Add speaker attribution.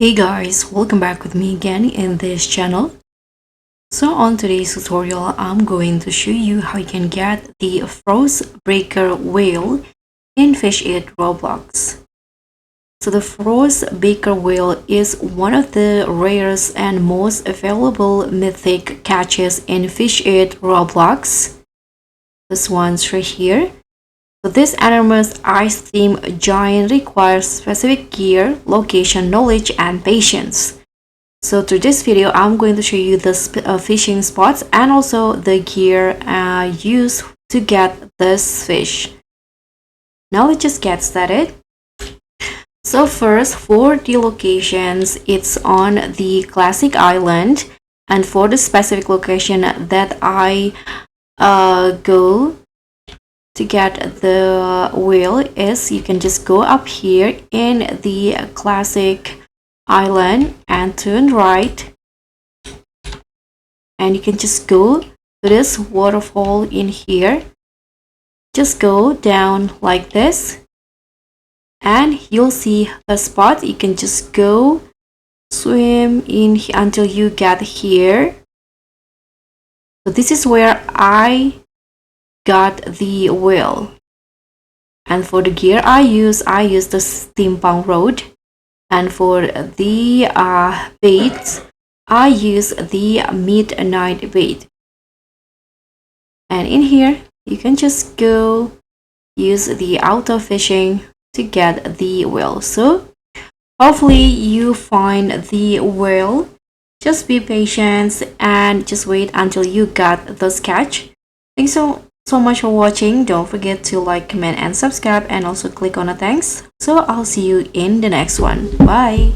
Speaker 1: Hey guys, welcome back with me again in this channel. So on today's tutorial, I'm going to show you how you can get the Frostbreaker Whale in Fish Roblox. So the Frostbreaker Whale is one of the rarest and most available mythic catches in Fish Roblox. This one's right here. So this enormous ice-themed giant requires specific gear, location, knowledge, and patience. So through this video, I'm going to show you the fishing spots and also the gear used to get this fish. Now let's just get started. So first, for the locations, it's on the classic island, and for the specific location that I go to get the whale is you can just go up here in the classic island and turn right, and you can just go to this waterfall in here. Just go down like this and you'll see the spot. You can just go swim in until you get here. So this is where I got the whale, and for the gear I use the steampunk rod, and for the bait I use the midnight bait. And in here you can just go use the auto fishing to get the whale. So hopefully you find the whale. Just be patient and just wait until you got this catch. Thanks so much for watching. Don't forget to like, comment, and subscribe, and also click on the thanks. So I'll see you in the next one. Bye.